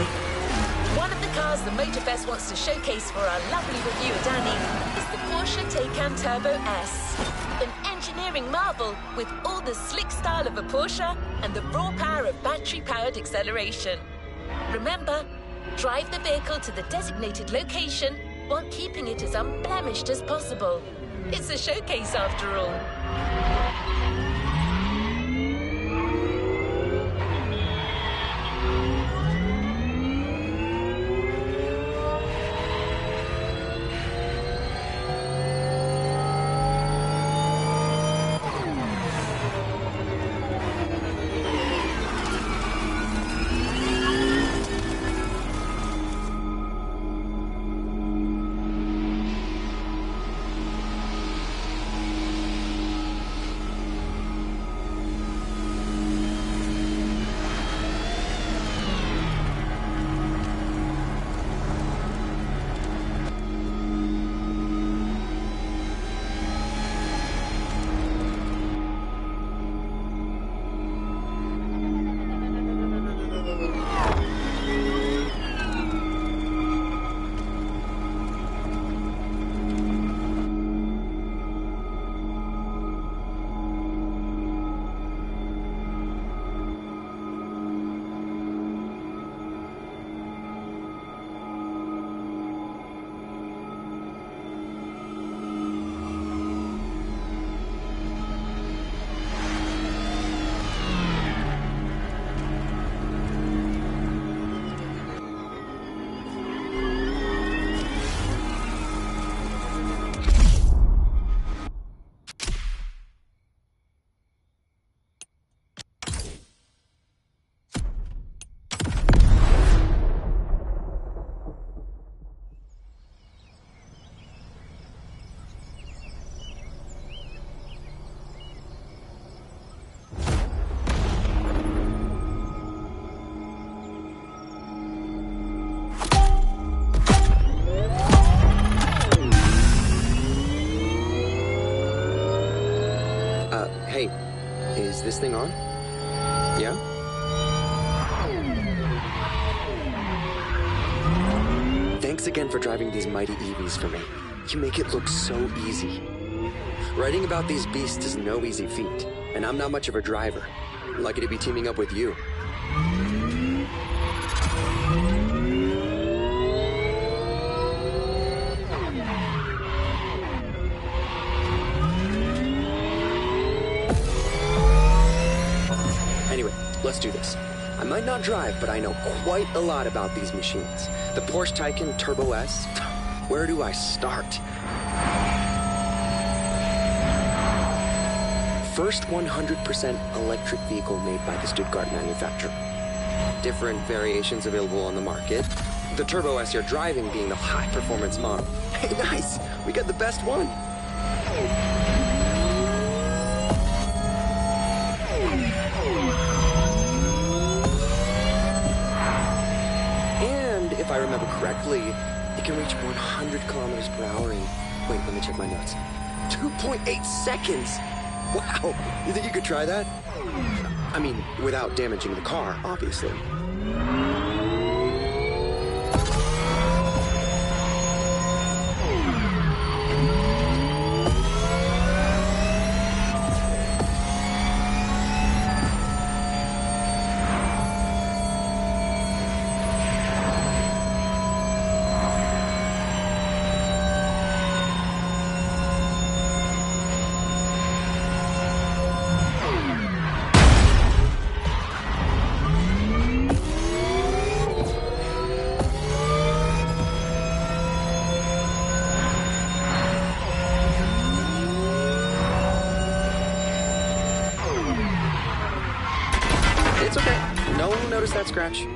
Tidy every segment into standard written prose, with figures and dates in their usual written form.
One of the cars the Motorfest wants to showcase for our lovely reviewer Danny is the Porsche Taycan Turbo S. An engineering marvel with all the slick style of a Porsche and the raw power of battery-powered acceleration. Remember, drive the vehicle to the designated location while keeping it as unblemished as possible. It's a showcase after all. Hey, is this thing on? Yeah? Thanks again for driving these mighty EVs for me. You make it look so easy. Writing about these beasts is no easy feat, and I'm not much of a driver. Lucky to be teaming up with you. Anyway, let's do this. I might not drive, but I know quite a lot about these machines. The Porsche Taycan Turbo S, where do I start? First 100% electric vehicle made by the Stuttgart manufacturer. Different variations available on the market. The Turbo S you're driving being the high-performance model. Hey, nice! We got the best one! And if I remember correctly, it can reach 100 kilometers per hour in... Wait, let me check my notes. 2.8 seconds! Wow! You think you could try that? I mean, without damaging the car, obviously. It's okay. No one will notice that scratch.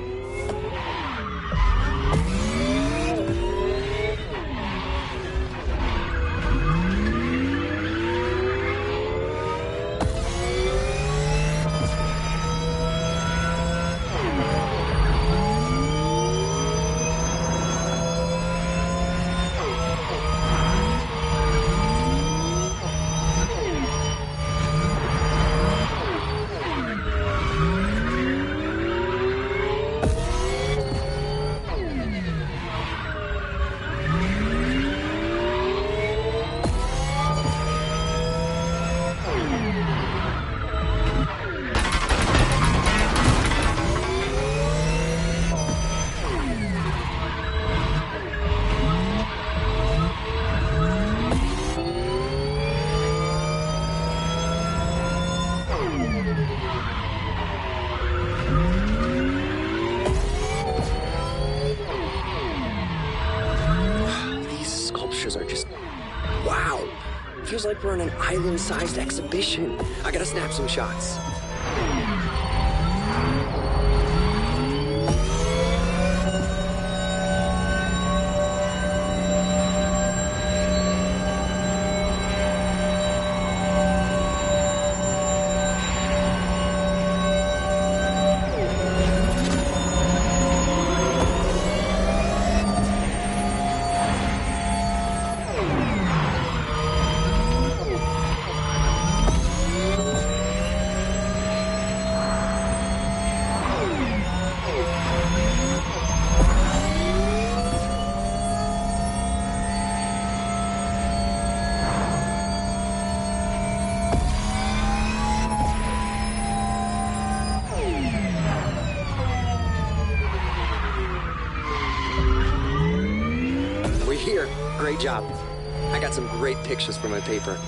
like we're on an island-sized exhibition. I gotta snap some shots. Great job. I got some great pictures for my paper.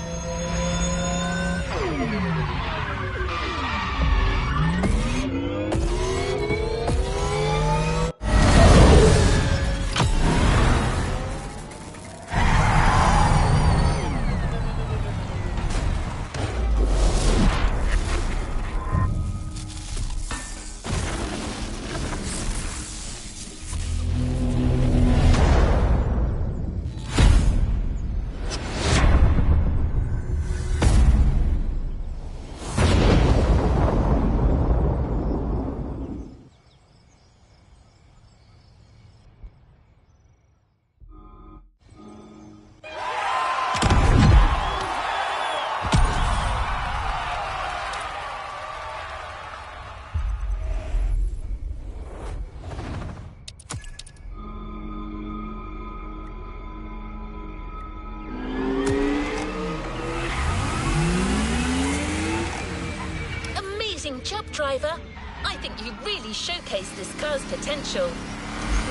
Job, driver. I think you really showcased this car's potential.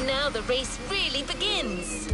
Now the race really begins.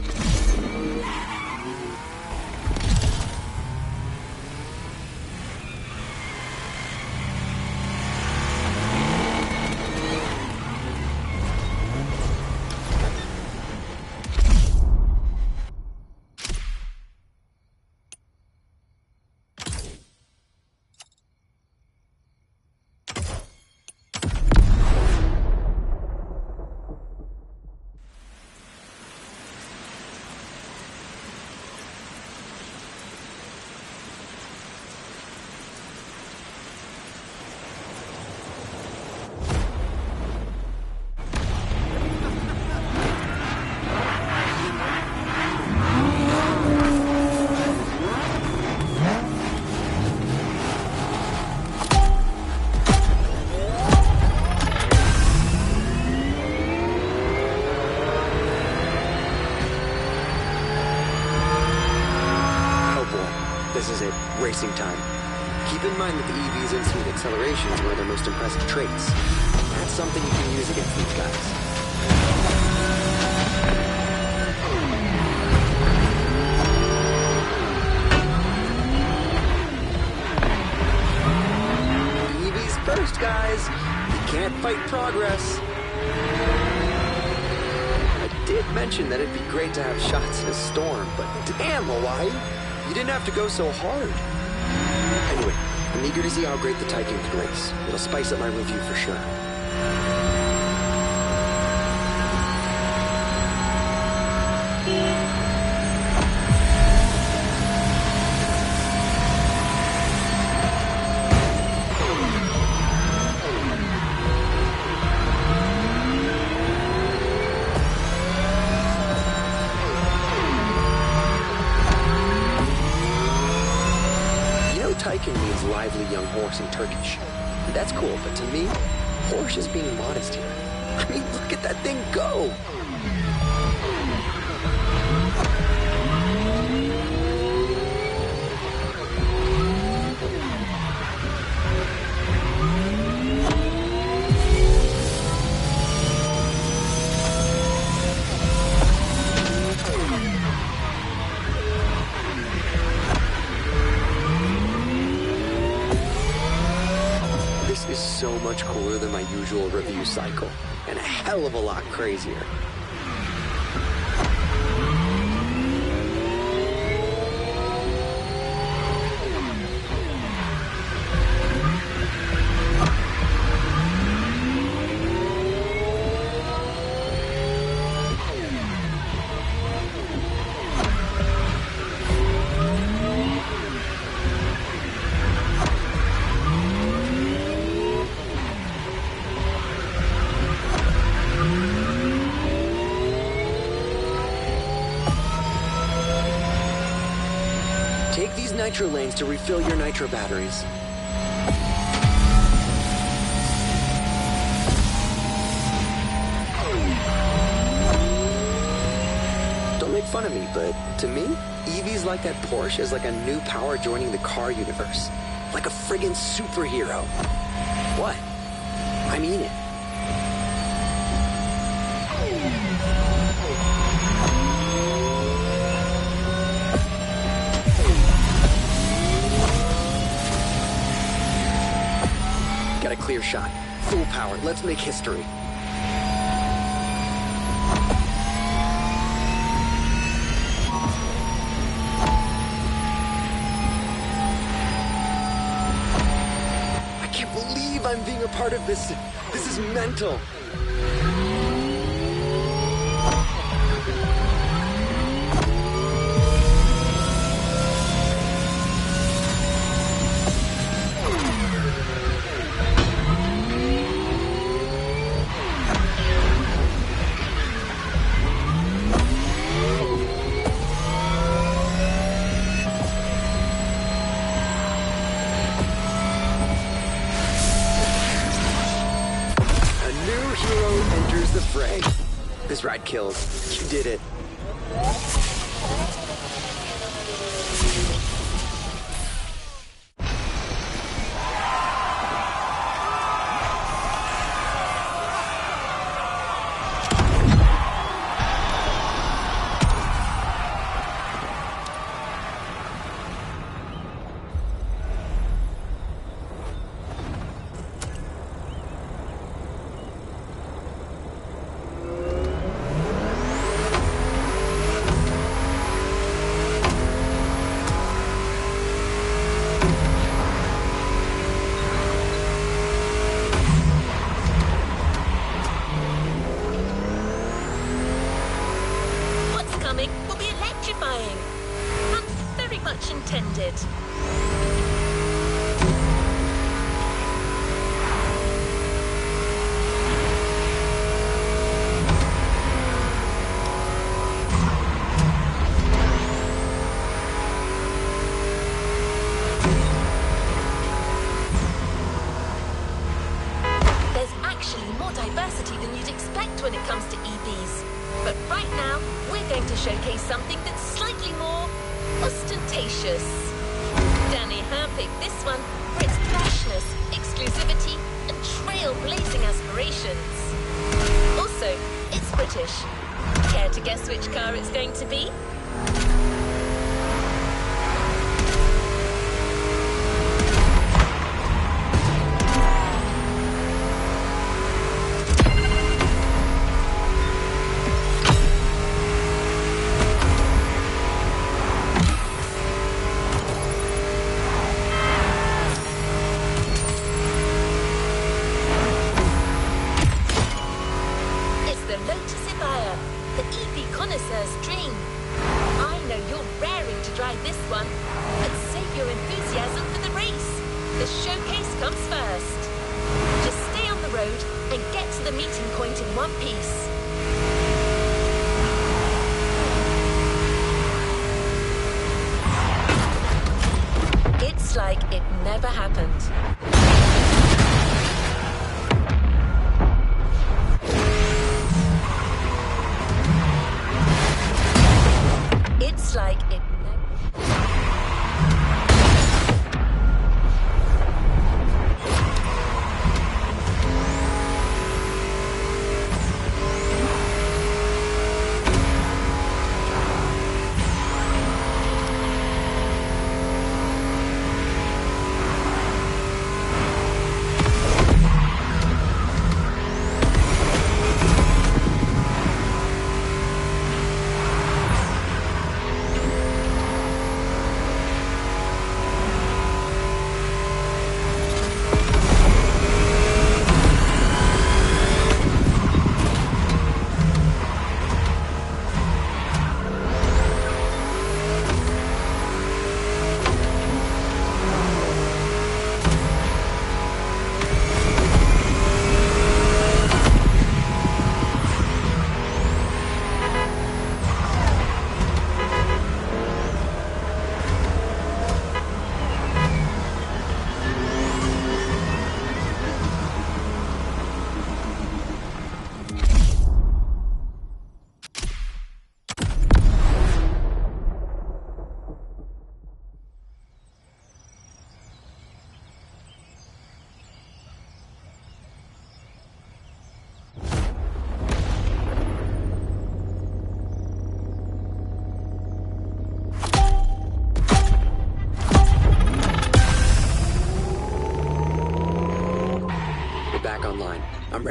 This is it, racing time. Keep in mind that the EV's instant acceleration is one of their most impressive traits. That's something you can use against these guys. EV's first, guys. You can't fight progress. I did mention that it'd be great to have shots in a storm, but damn, Hawaii. You didn't have to go so hard. Anyway, I'm eager to see how great the Taycan can race. It'll spice up my review for sure. Taycan means lively young horse in Turkish. That's cool, but to me, horse is being modest here. I mean, look at that thing go! Is so much cooler than my usual review cycle, and a hell of a lot crazier. nitro lanes to refill your nitro batteries. Don't make fun of me, but to me, EVs like that Porsche is like a new power joining the car universe. Like a friggin' superhero. What? I mean it. Got a clear shot. Full power. Let's make history. I can't believe I'm being a part of this. This is mental. This ride kills. You did it. Will be electrifying. Pun very much intended. There's actually more diversity than you'd expect when it comes to EVs. But right now, we're going to showcase something that's slightly more ostentatious. Danny handpicked this one for its freshness, exclusivity, and trailblazing aspirations. Also, it's British. Care to guess which car it's going to be? The EV connoisseur's dream. I know you're raring to drive this one, but save your enthusiasm for the race. The showcase comes first. Just stay on the road and get to the meeting point in one piece. It's like it never happened. It's like it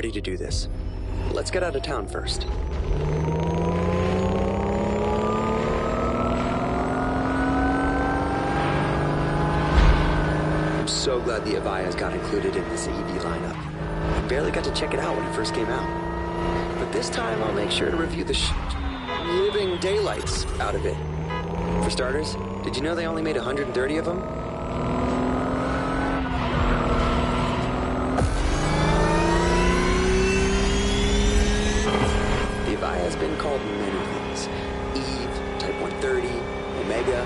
ready to do this. Let's get out of town first. I'm so glad the Avaya's got included in this EV lineup. I barely got to check it out when it first came out. But this time I'll make sure to review the living daylights out of it. For starters, did you know they only made 130 of them? The Avaya has been called many things. Eve, Type 130, Omega,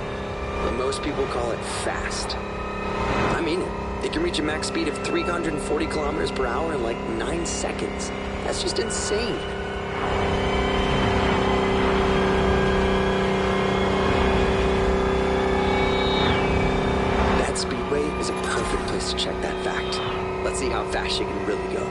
but most people call it fast. I mean it. It can reach a max speed of 340 kilometers per hour in like 9 seconds. That's just insane. That speedway is a perfect place to check that fact. Let's see how fast she can really go.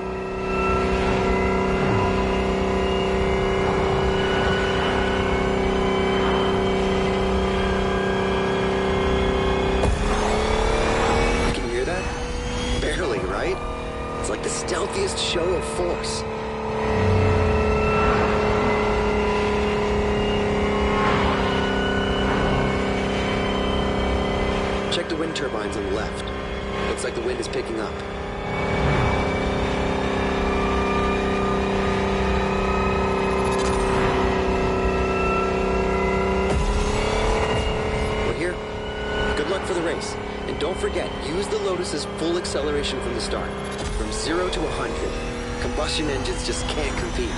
It's like the stealthiest show of force. Check the wind turbines on the left. Looks like the wind is picking up. We're here. Good luck for the race. And don't forget, use the Lotus's full acceleration from the start. From 0 to 100. Combustion engines just can't compete.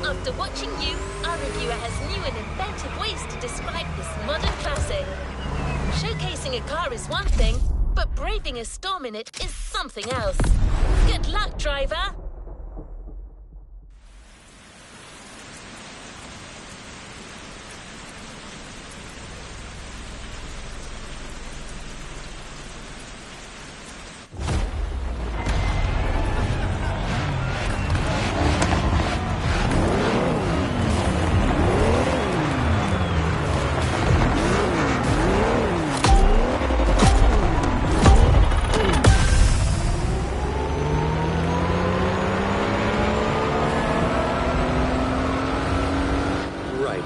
After watching you, our reviewer has new and inventive ways to describe this modern classic. Showcasing a car is one thing, but braving a storm in it is something else. Good luck, driver!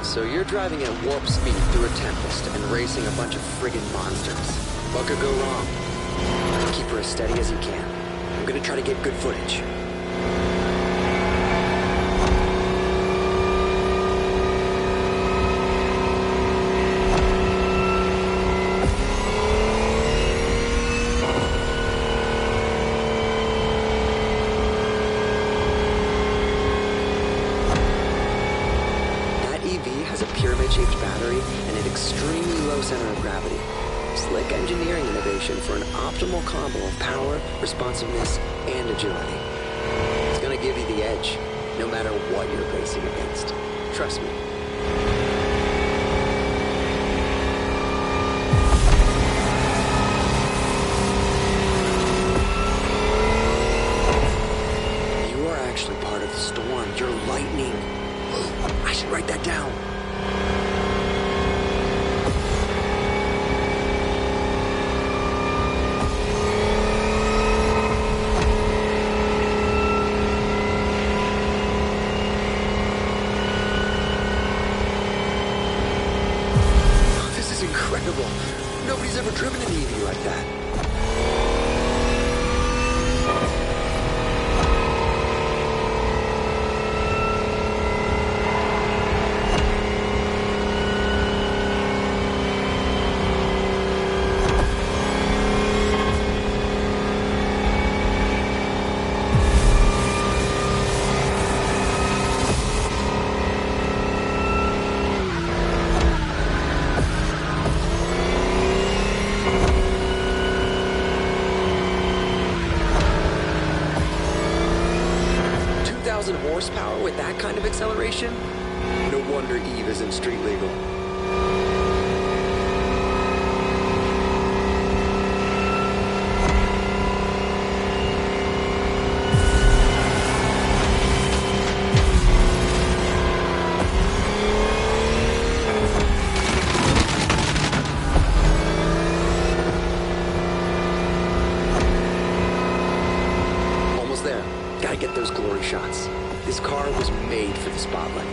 So you're driving at warp speed through a tempest and racing a bunch of friggin' monsters. What could go wrong? Keep her as steady as you can. I'm gonna try to get good footage. Pyramid-shaped battery and an extremely low center of gravity. Slick engineering innovation for an optimal combo of power, responsiveness, and agility. It's gonna give you the edge, no matter what you're racing against. Trust me. You are actually part of the storm. You're lightning. I should write that down. Incredible. Nobody's ever driven an EV like that. 2,000 horsepower with that kind of acceleration? No wonder Eve isn't street legal. Almost there. Gotta get those glory shots. This car was made for the spotlight.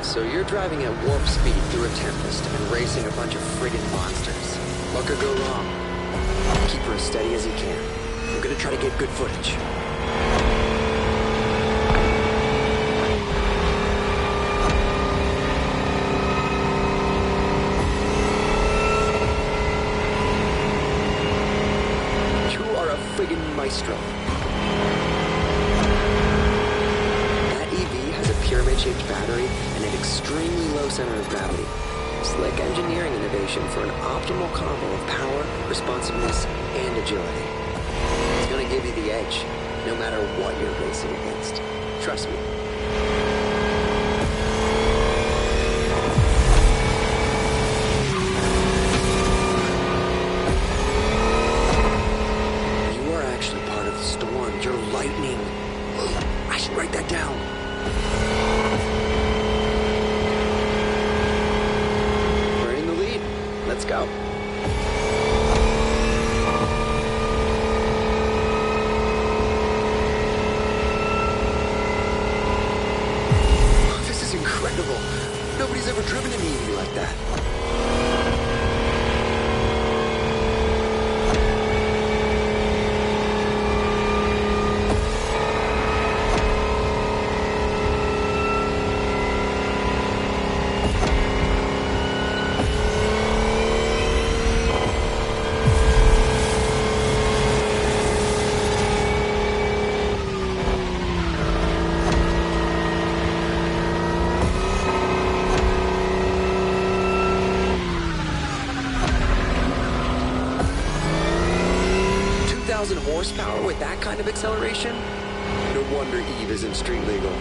So you're driving at warp speed through a tempest and racing a bunch of friggin' monsters. What could go wrong? Keep her as steady as you can. I'm gonna try to get good footage. You are a friggin' maestro. Pyramid-shaped battery and an extremely low center of gravity. Slick engineering innovation for an optimal combo of power, responsiveness, and agility. It's gonna give you the edge, no matter what you're racing against. Trust me. You are actually part of the storm. You're lightning. I should write that down. We're in the lead. Let's go. Oh, this is incredible. Nobody's ever driven an EV like that. Horsepower with that kind of acceleration? No wonder Eve isn't street legal.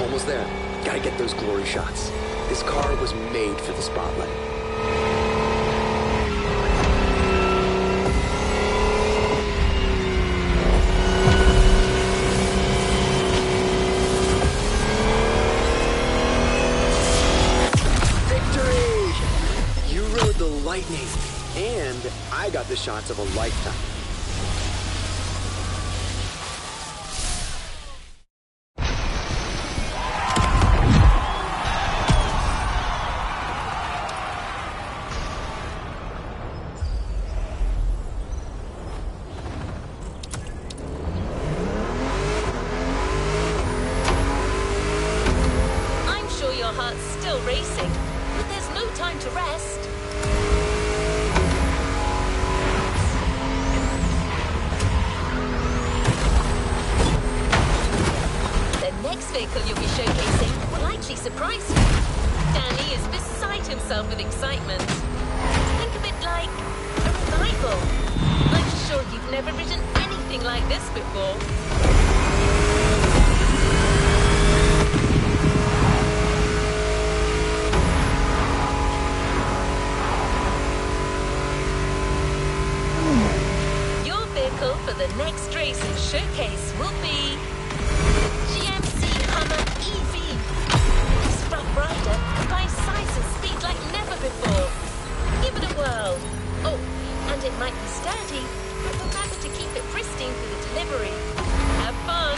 Almost there. Gotta get those glory shots. This car was made for the spotlight. Victory! You rode the lightning, and I got the shots of a lifetime. yourself with excitement. Think of it like a revival. I'm sure you've never ridden anything like this before. Your vehicle for the next race and showcase will be GMC Hummer EV. This rough rider combines size and speed like never before. Give it a whirl. Oh, and it might be sturdy, but remember to keep it pristine for the delivery. Have fun!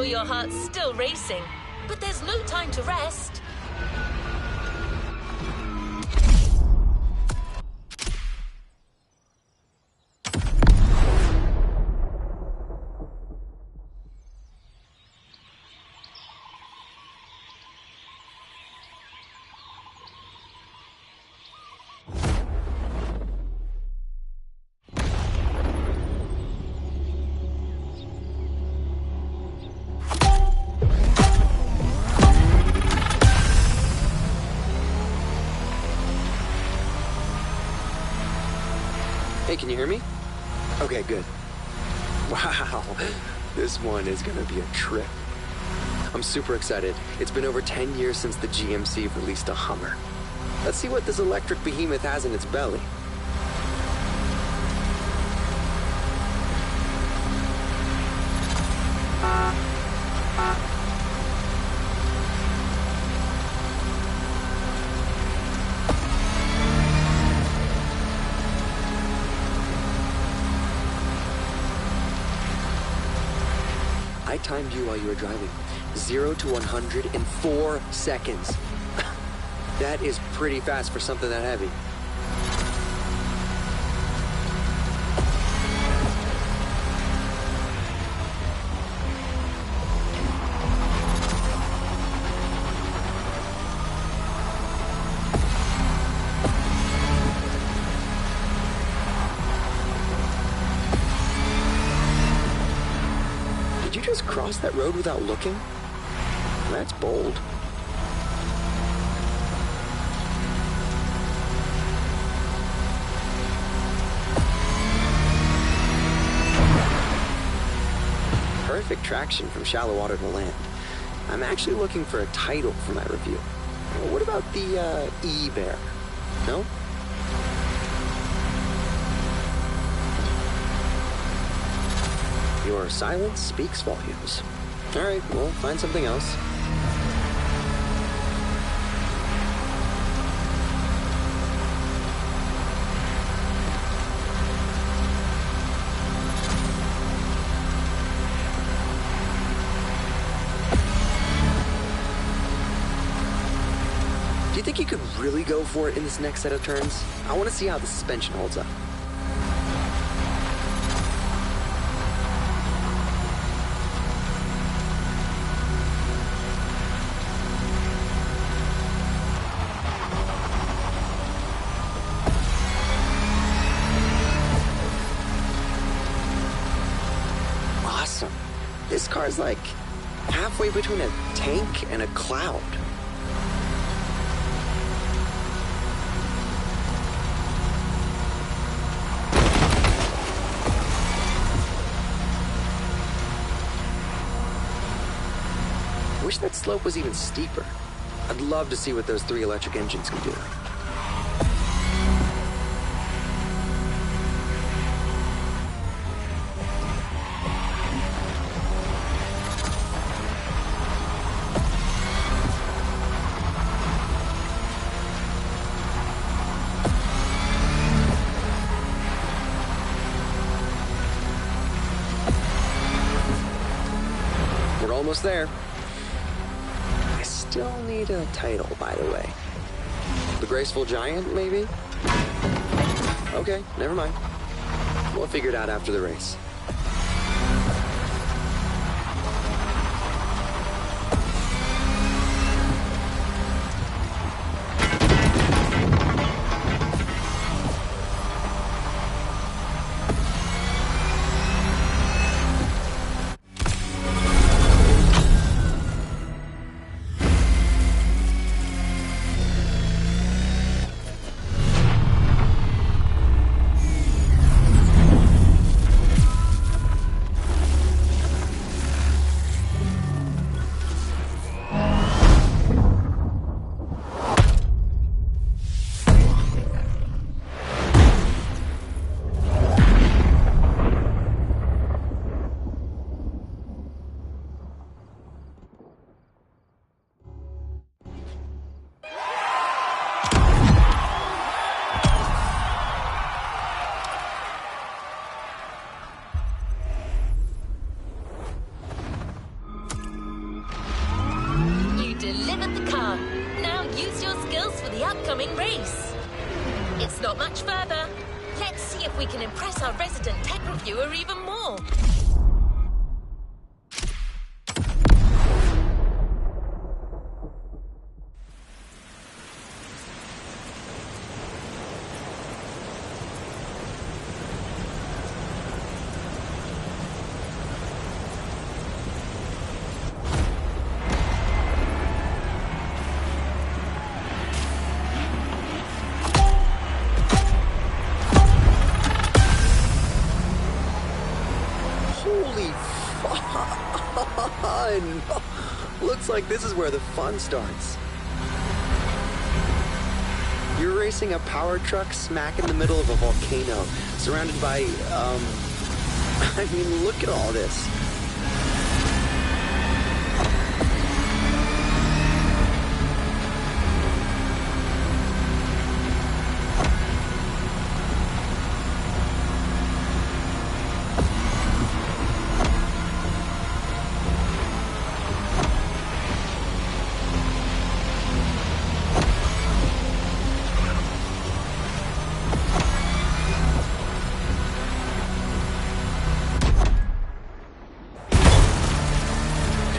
Your heart's still racing, but there's no time to rest. Hey, can you hear me? Okay, good. Wow, this one is gonna be a trip. I'm super excited. It's been over 10 years since the GMC released a Hummer. Let's see what this electric behemoth has in its belly. I timed you while you were driving. 0 to 100 in 4 seconds. That is pretty fast for something that heavy. Did you just cross that road without looking? That's bold. Perfect traction from shallow water to land. I'm actually looking for a title for my review. What about the E-Bear? No? Your silence speaks volumes. All right, we'll find something else. Do you think you could really go for it in this next set of turns? I want to see how the suspension holds up. Awesome. This car's like halfway between a tank and a cloud. Wish that slope was even steeper. I'd love to see what those 3 electric engines can do. We're almost there. Still need a title, by the way. The Graceful Giant, maybe? Okay, never mind. We'll figure it out after the race. upcoming race. It's not much further. Let's see if we can impress our resident tech reviewer even more. Fun! Looks like this is where the fun starts. You're racing a power truck smack in the middle of a volcano, surrounded by, I mean, look at all this.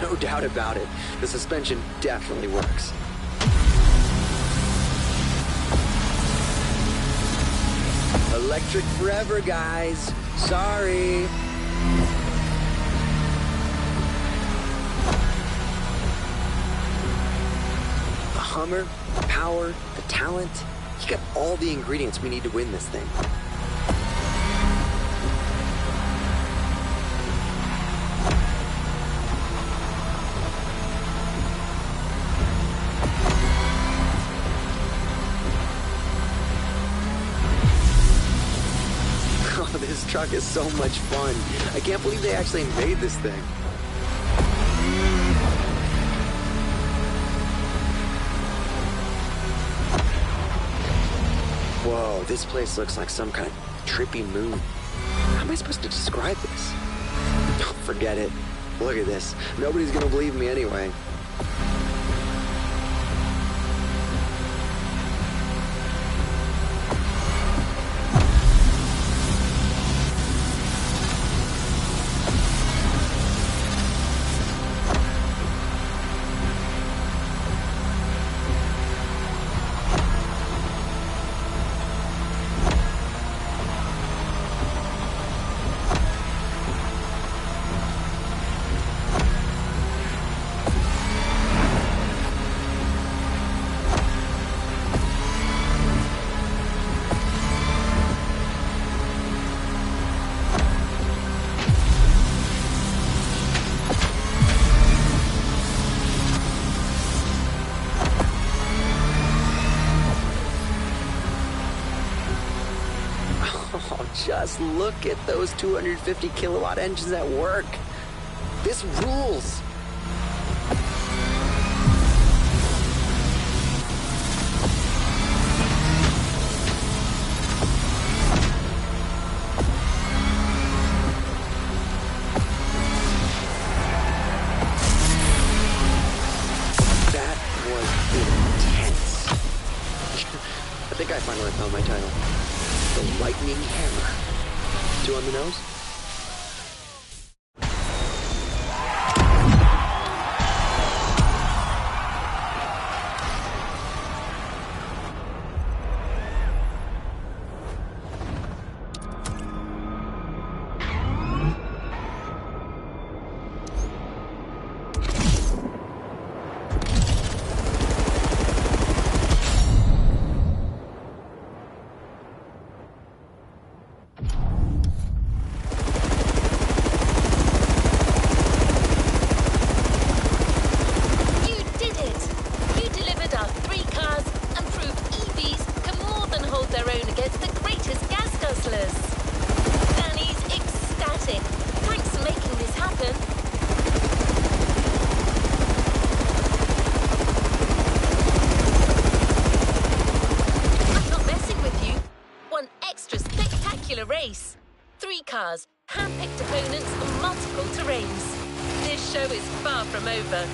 No doubt about it. The suspension definitely works. Electric forever, guys. Sorry. The Hummer, the power, the talent. You got all the ingredients we need to win this thing. This truck is so much fun. I can't believe they actually made this thing. Whoa, this place looks like some kind of trippy moon. How am I supposed to describe this? Oh, forget it. Look at this. Nobody's gonna believe me anyway. Just look at those 250 kilowatt engines at work. This rules. That was intense. I think I finally found my title. The Lightning Hammer. 2 on the nose? Race. 3 cars, hand-picked opponents on multiple terrains. This show is far from over.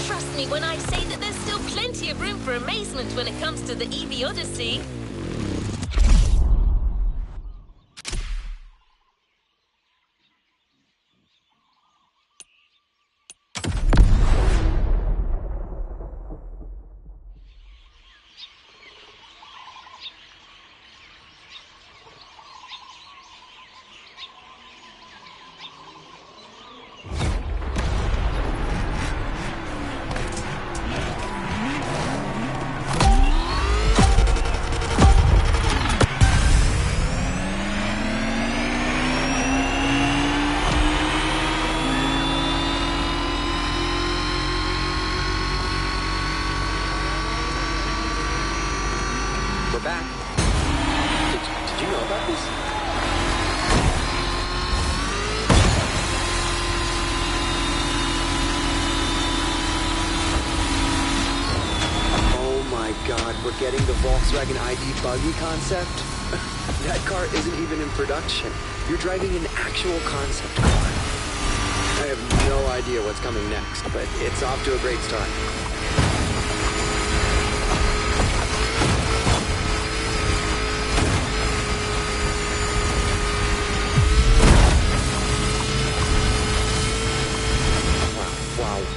Trust me when I say that there's still plenty of room for amazement when it comes to the EV Odyssey. We're back. Did you know about this? Oh my God, we're getting the Volkswagen ID buggy concept? That car isn't even in production. You're driving an actual concept car. I have no idea what's coming next, but it's off to a great start.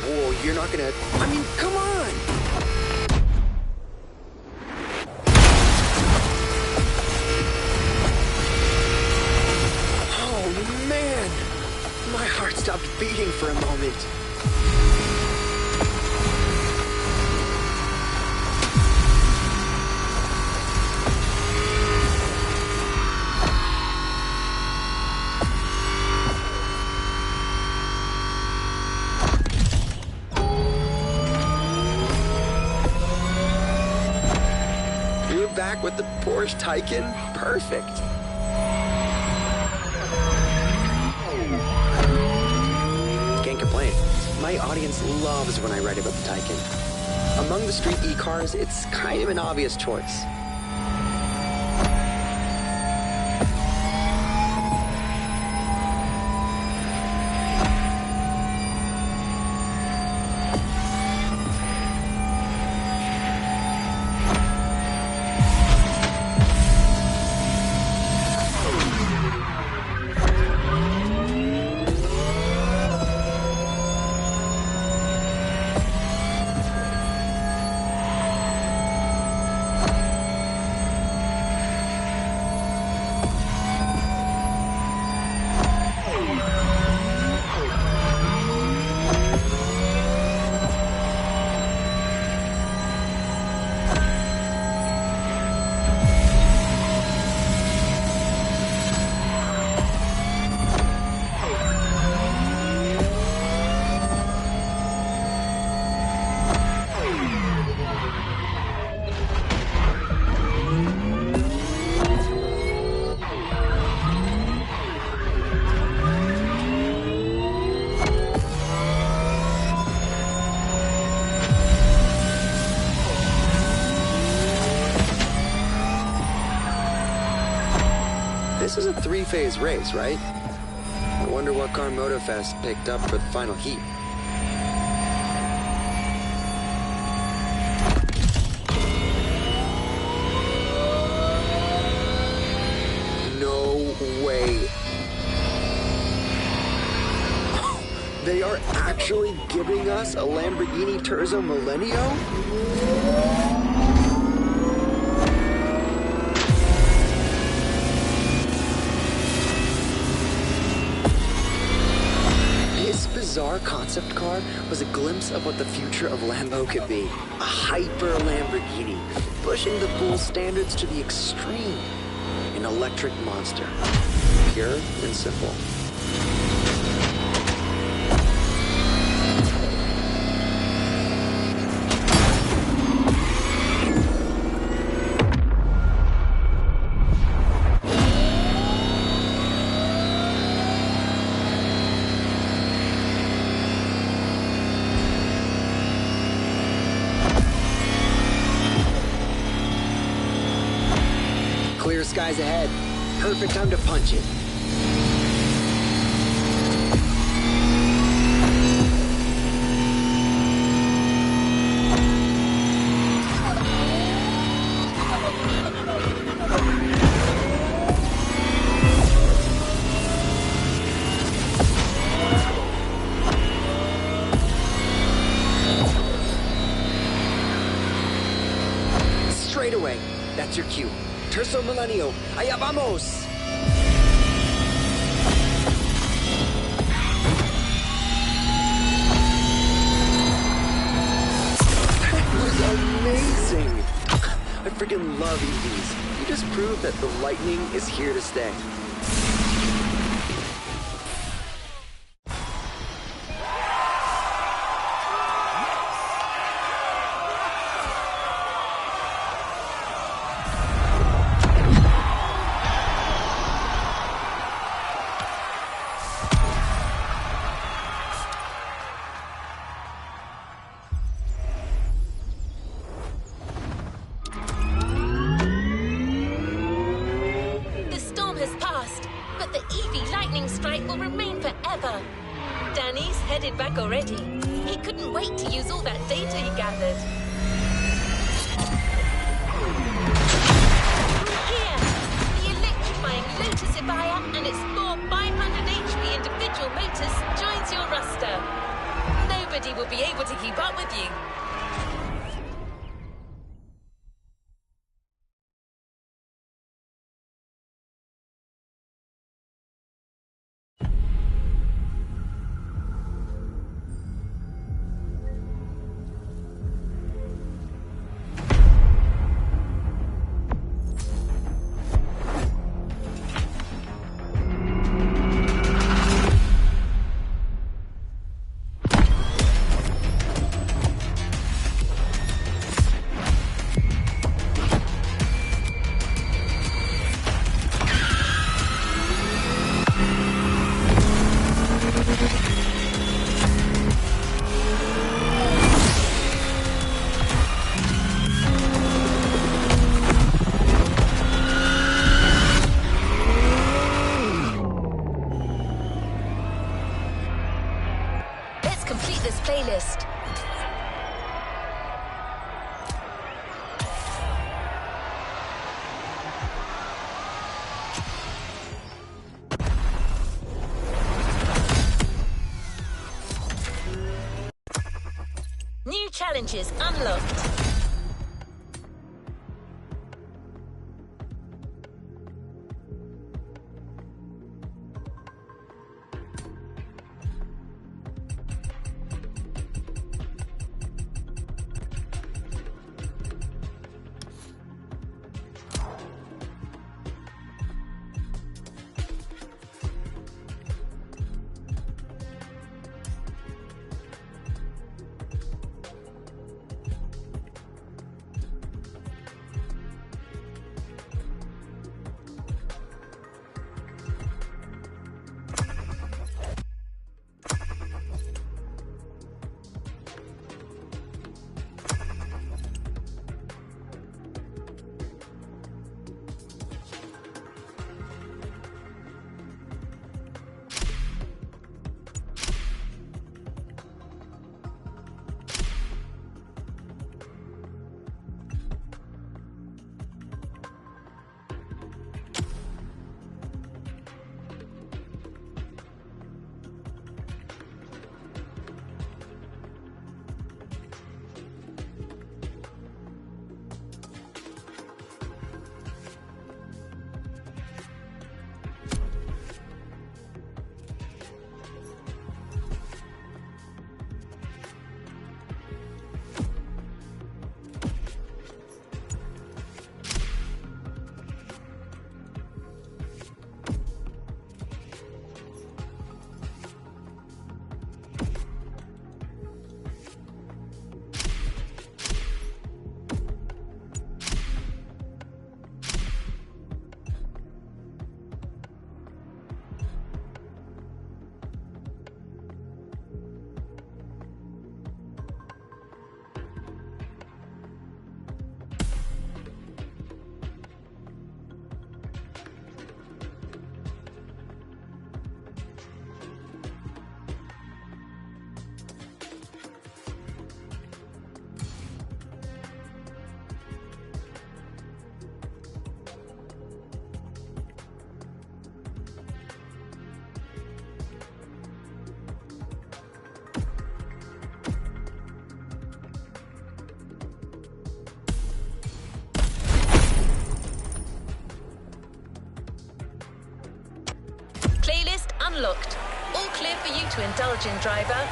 Whoa, you're not gonna... I mean, come on! Oh, man! My heart stopped beating for a moment. Back with the Porsche Taycan? Perfect. Can't complain. My audience loves when I write about the Taycan. Among the street e-cars, it's kind of an obvious choice. three-phase race, right? I wonder what Crew Motorfest picked up for the final heat. No way. They are actually giving us a Lamborghini Terzo Millennio? This bizarre concept car was a glimpse of what the future of Lambo could be. A hyper Lamborghini, pushing the bull standards to the extreme. An electric monster. Pure and simple. Clear skies ahead. Perfect time to punch it. Straight away. That's your cue. Terzo Millennio, allá vamos! That was amazing! I freaking love EVs. You just proved that the lightning is here to stay. Strike will remain forever. Danny's headed back already. He couldn't wait to use all that data he gathered. Here, the electrifying Lotus Evija and its 4 500 HP individual motors joins your roster. Nobody will be able to keep up with you. Complete this playlist. New challenges unlocked. you to indulge in, driver.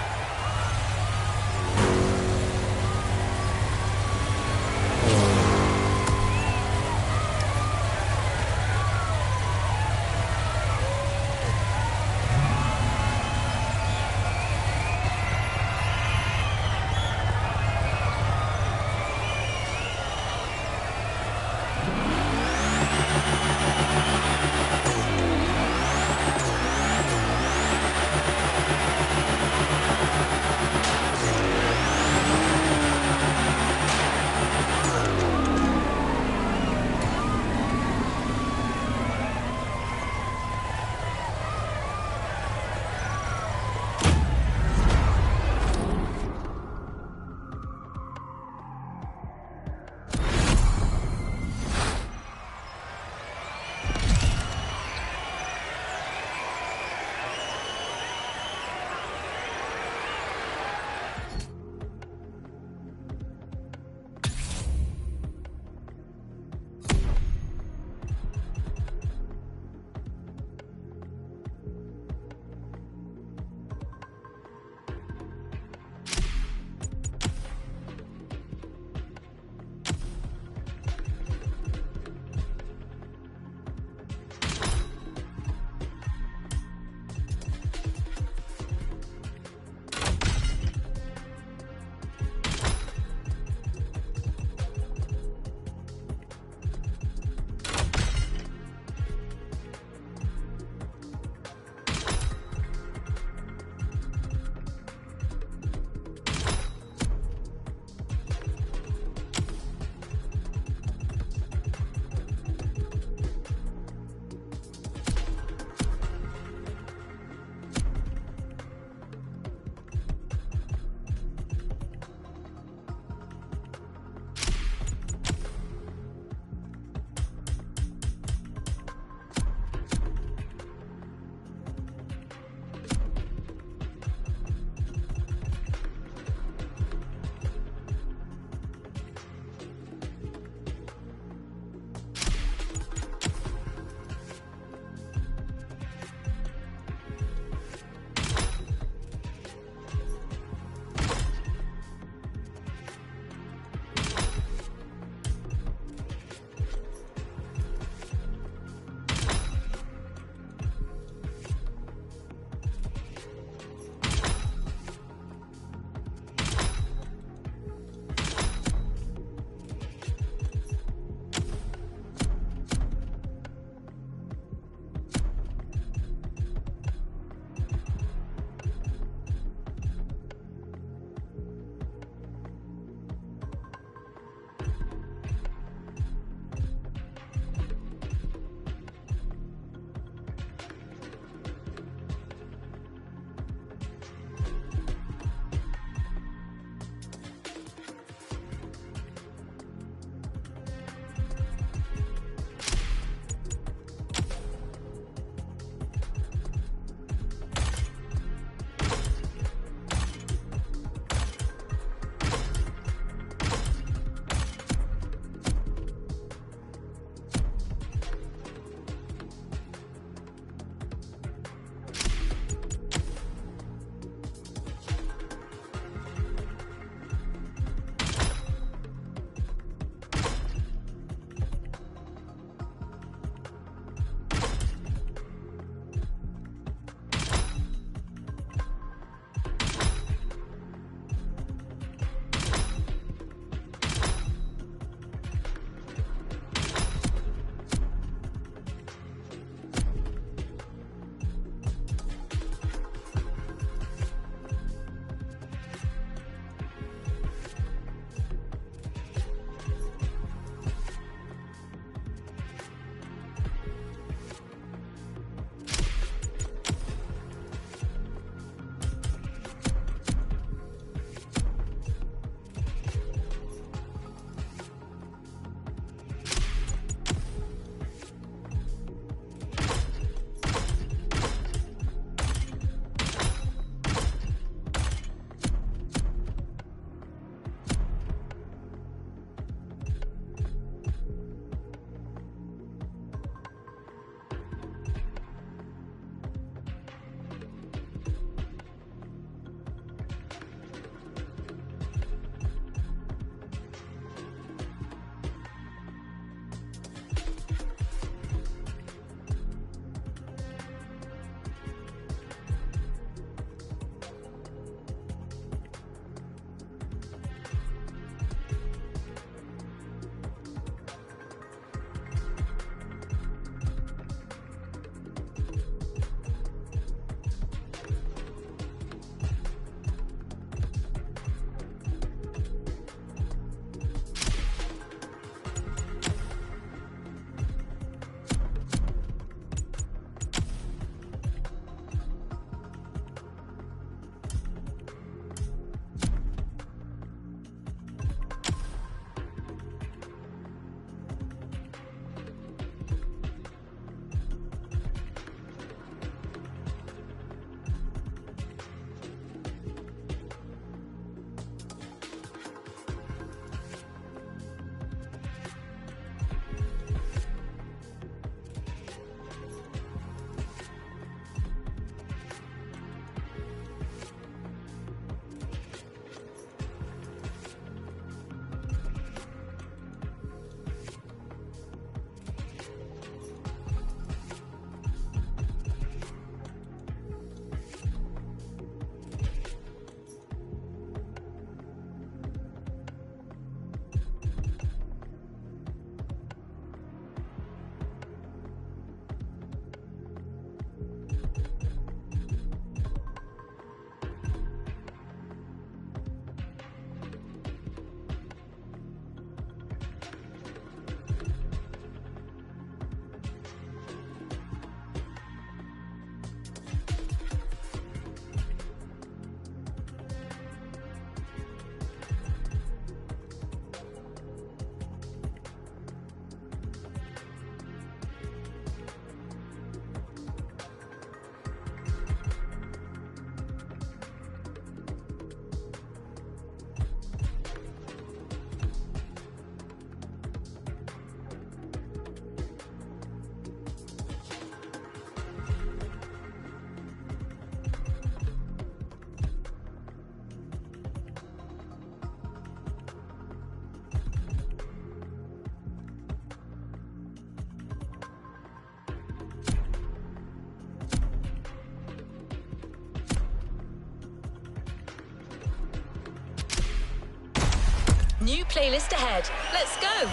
New playlist ahead. Let's go.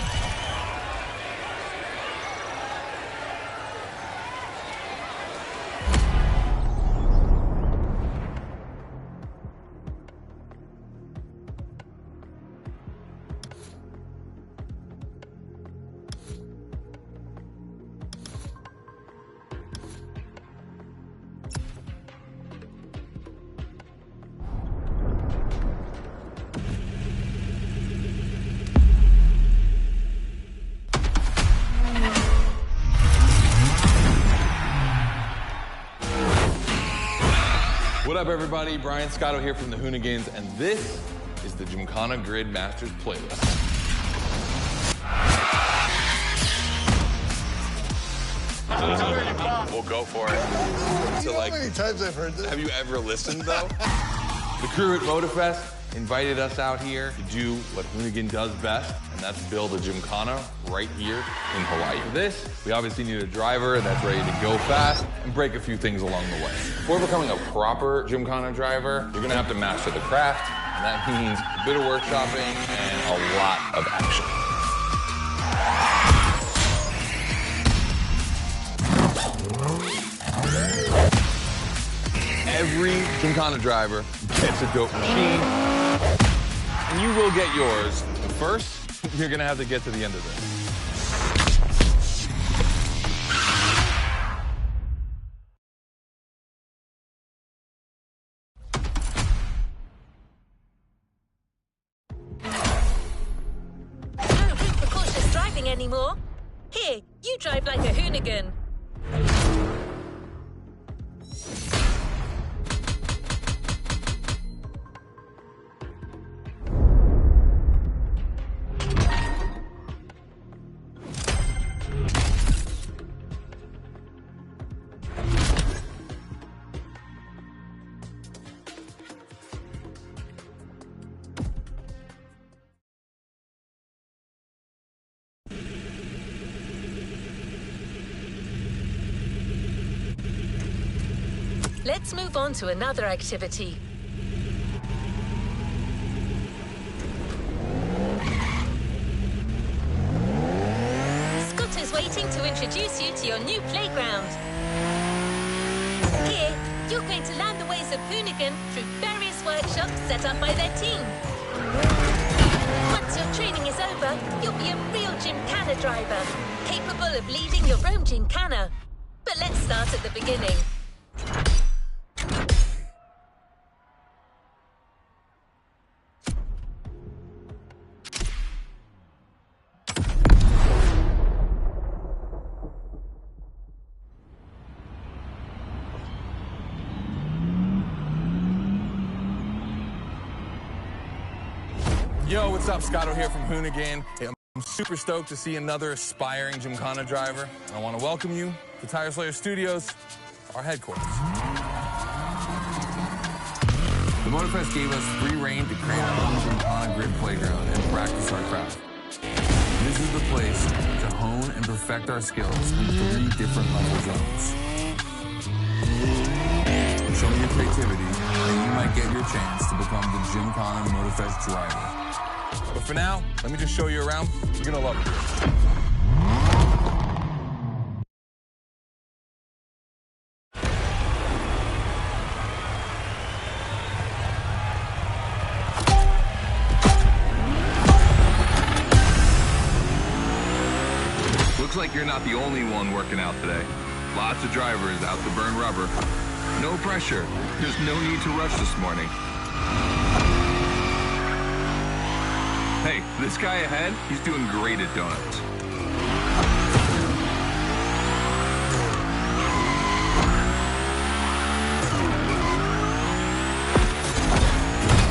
What up, everybody? Brian Scotto here from the Hoonigans, and this is the Gymkhana Grid Masters playlist. We'll go for it. You know how many times I've heard this? Have you ever listened, though? The crew at Motorfest invited us out here to do what Hoonigan does best, and that's build a Gymkhana right here in Hawaii. For this, we obviously need a driver that's ready to go fast and break a few things along the way. Before becoming a proper Gymkhana driver, you're gonna have to master the craft, and that means a bit of workshopping and a lot of action. Every Gymkhana driver gets a dope machine, and you will get yours. But first, you're gonna have to get to the end of this. No room for cautious driving anymore. Here, you drive like a Hoonigan. Let's move on to another activity. Scott is waiting to introduce you to your new playground. Here, you're going to learn the ways of Hoonigan through various workshops set up by their team. Once your training is over, you'll be a real Gymkhana driver, capable of leading your own Gymkhana. But let's start at the beginning. Yo, what's up? Scotto here from Hoonigan. Hey, I'm super stoked to see another aspiring Gymkhana driver. I want to welcome you to Tire Slayer Studios, our headquarters. The Motorfest gave us free reign to create our own Gymkhana grid playground and practice our craft. This is the place to hone and perfect our skills in 3 different level zones. Show me your creativity, and you might get your chance to become the Gymkhana Motorfest driver. But for now, let me just show you around. You're gonna love it here. Looks like you're not the only one working out today. Lots of drivers out to burn rubber. No pressure. There's no need to rush this morning. Hey, this guy ahead, he's doing great at donuts.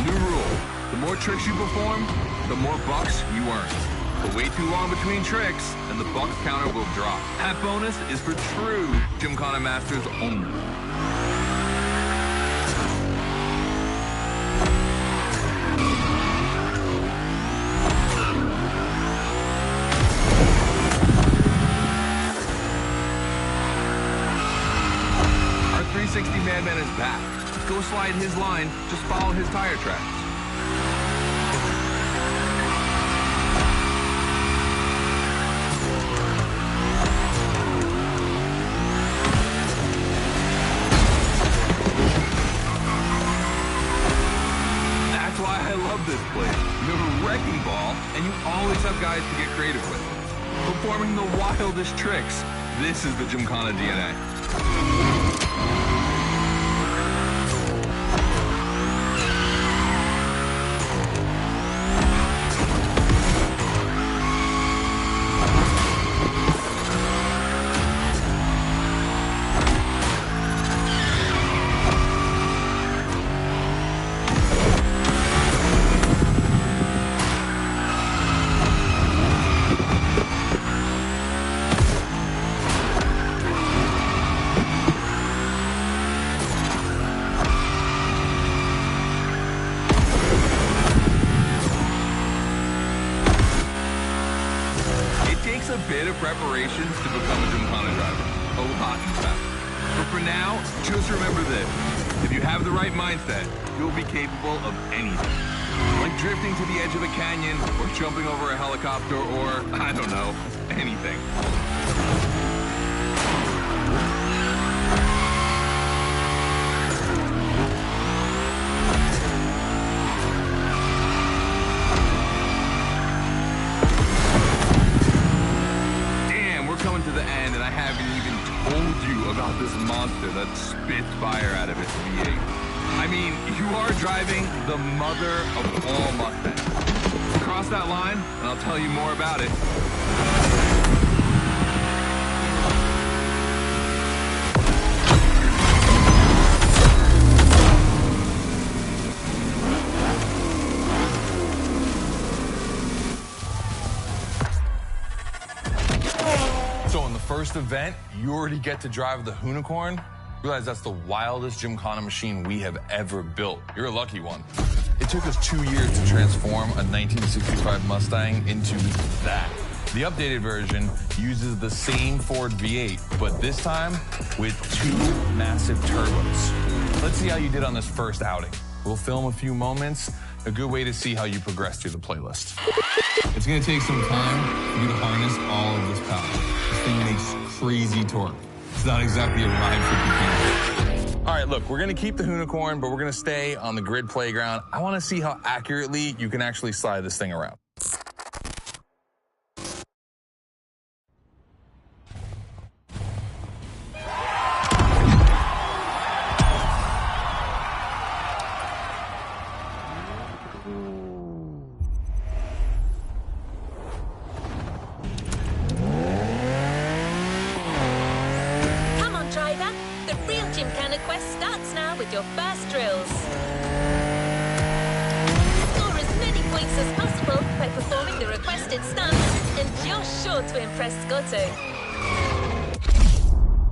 New rule, the more tricks you perform, the more bucks you earn. But wait too long between tricks, and the bucks counter will drop. That bonus is for true Gymkhana Masters only. Our 360 Madman is back. Go slide his line, just follow his tire tracks. I love this place. You have a wrecking ball, and you always have guys to get creative with. Performing the wildest tricks. This is the Gymkhana DNA. A bit of preparations to become a Gymkhana driver. A lot, in fact. But for now, just remember this. If you have the right mindset, you'll be capable of anything. Like drifting to the edge of a canyon, or jumping over a helicopter, or, I don't know, anything. To the end, and I haven't even told you about this monster that spits fire out of its V8. I mean, you are driving the mother of all Mustangs. Cross that line, and I'll tell you more about it. So in the first event, you already get to drive the Unicorn. Realize that's the wildest Gymkhana machine we have ever built. You're a lucky one. It took us 2 years to transform a 1965 Mustang into that. The updated version uses the same Ford V8, but this time with 2 massive turbos. Let's see how you did on this first outing. We'll film a few moments, a good way to see how you progress through the playlist. It's gonna take some time for you to harness all of this power. This thing makes crazy torque. It's not exactly a ride for beginners. All right, look, we're gonna keep the Unicorn, but we're gonna stay on the grid playground. I wanna see how accurately you can actually slide this thing around. Your first drills. Score as many points as possible by performing the requested stunts, and you're sure to impress Scotto.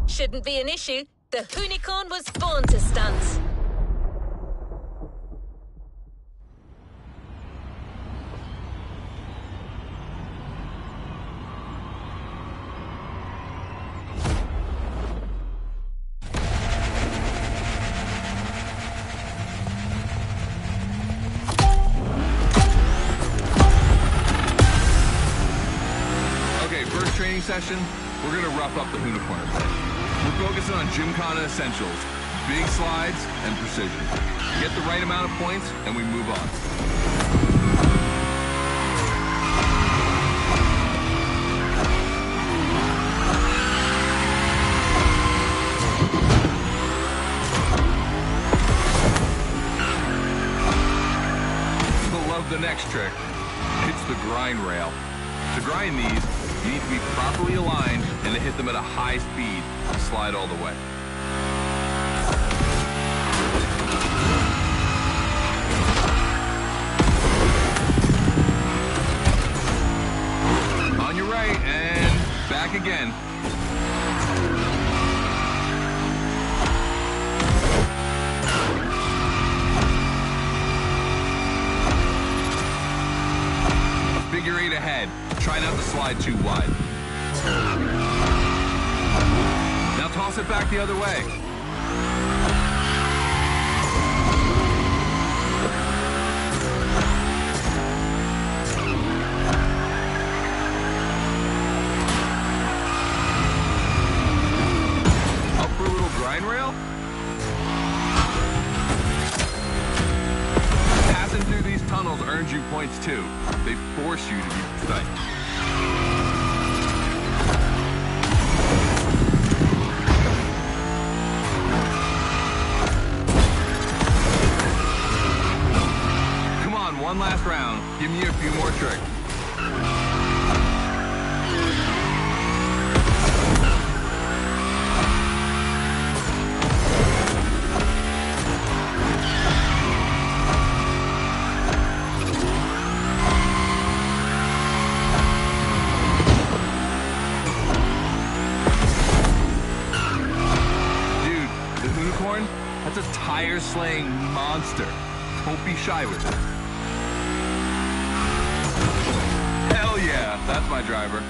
Shouldn't be an issue. The Unicorn was born to stunt. Session, we're gonna rough up the Unicorn a bit. We're focusing on Gymkhana essentials, big slides, and precision. Get the right amount of points, and we move on. You'll love the next trick. It's the grind rail. To grind these, you need to be properly aligned and to hit them at a high speed to slide all the way. On your right and back again. Figure 8 ahead. Try not to slide too wide. Now toss it back the other way. Up for a little grind rail. Passing through these tunnels points too. They force you to be precise. Come on, one last round. Give me a few more tricks. That's a tire-slaying monster. Don't be shy with it. Hell yeah, that's my driver.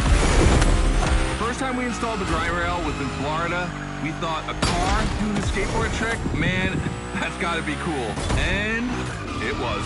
The first time we installed the dry rail was in Florida. We thought a car doing a skateboard trick? Man, that's gotta be cool. And it was.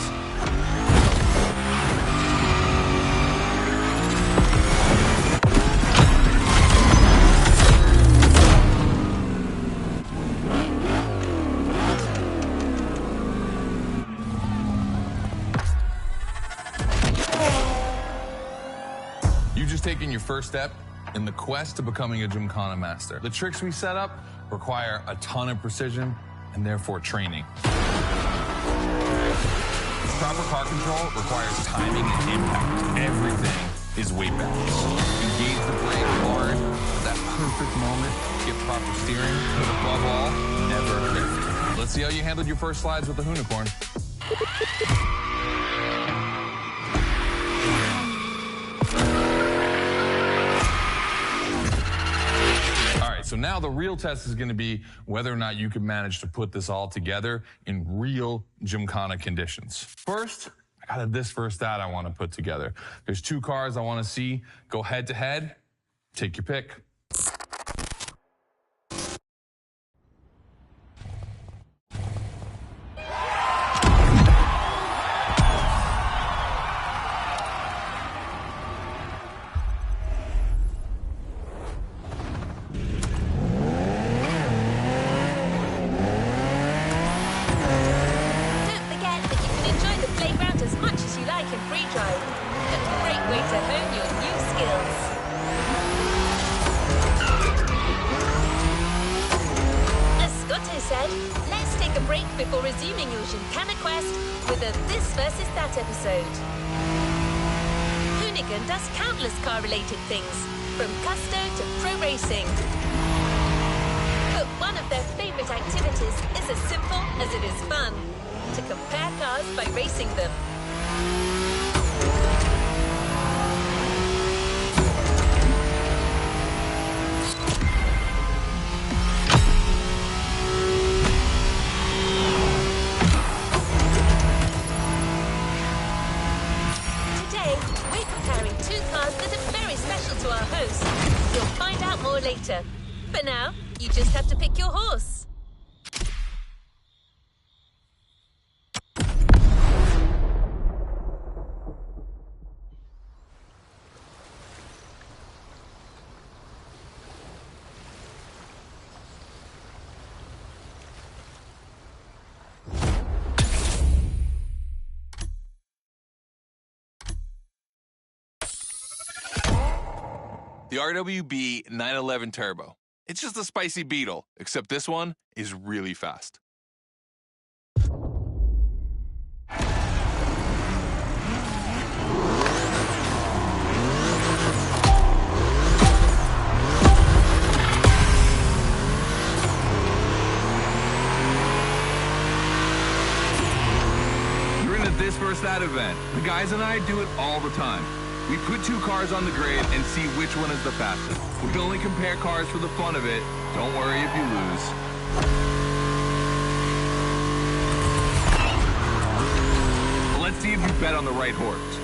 Taking your first step in the quest to becoming a Gymkhana master. The tricks we set up require a ton of precision and therefore training. Proper car control requires timing and impact. Everything is weight balance. Engage the brake hard at that perfect moment. Get proper steering, but above all, never drift. Let's see how you handled your first slides with the unicorn. So now the real test is going to be whether or not you can manage to put this all together in real Gymkhana conditions. First, I got this first stat I want to put together. There's 2 cars I want to see go head to head. Take your pick. Before resuming your Gymkhana quest with a This versus That episode. Hoonigan does countless car-related things, from custo to pro racing. But one of their favorite activities is as simple as it is fun, to compare cars by racing them. You'll find out more later. But now, you just have to pick your horse. The RWB 911 Turbo. It's just a spicy Beetle, except this one is really fast. You're in a This versus That event. The guys and I do it all the time. We put 2 cars on the grid and see which one is the fastest. We can only compare cars for the fun of it. Don't worry if you lose. Let's see if you bet on the right horse.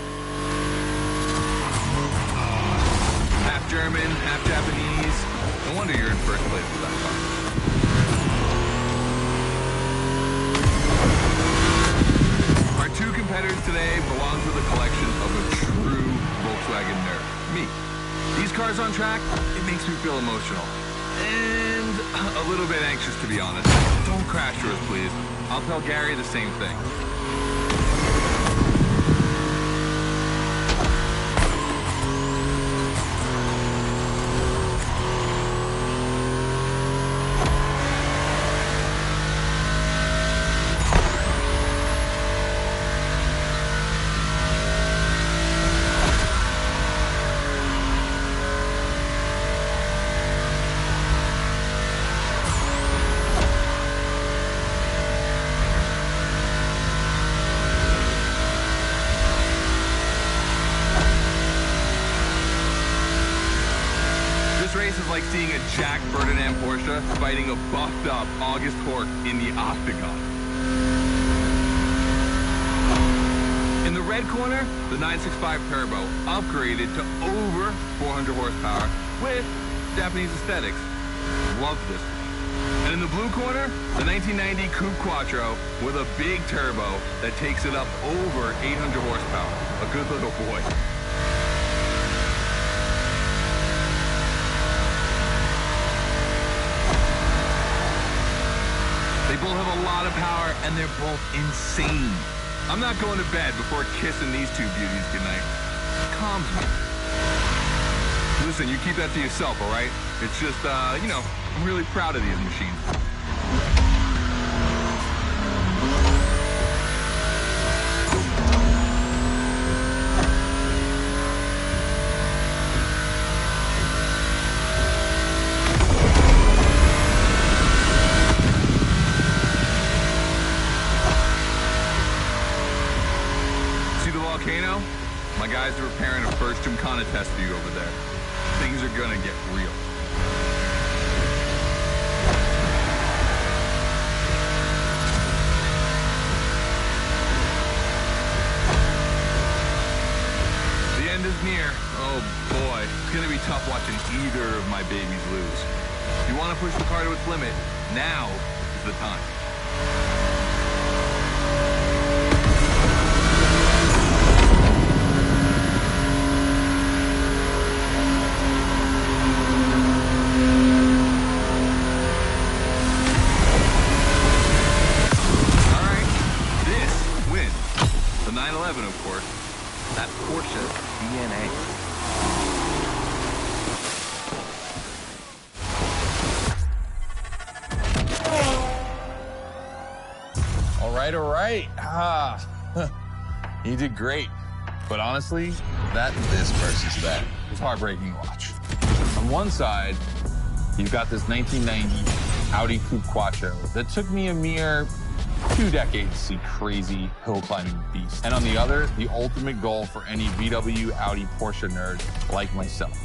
Half German, half Japanese. No wonder you're in first place with that car. Our 2 competitors today belong to the collection of a true Volkswagen nerd, me. These cars on track, it makes me feel emotional. And a little bit anxious, to be honest. Don't crash yours, please. I'll tell Gary the same thing. like seeing a Jack Ferdinand Porsche fighting a buffed up August Hork in the octagon. In the red corner, the 965 Turbo, upgraded to over 400 horsepower with Japanese aesthetics. Love this one. And in the blue corner, the 1990 Coupe Quattro with a big turbo that takes it up over 800 horsepower. A good little boy. They both have a lot of power, and they're both insane. I'm not going to bed before kissing these two beauties goodnight. Calms me. Listen, you keep that to yourself, all right? It's just, you know, I'm really proud of these machines. Volcano, my guys are preparing a first Gymkhana test for you over there. Things are gonna get real. The end is near. Oh boy, it's gonna be tough watching either of my babies lose. If you want to push the car to its limit, now is the time. Of course, that Porsche DNA. All right. You did great. But honestly, this versus that is heartbreaking to watch. On one side, you've got this 1990 Audi Coupe Quattro that took me a mere 2 decades to see crazy hill climbing beast. And on the other, the ultimate goal for any VW, Audi, Porsche nerd like myself.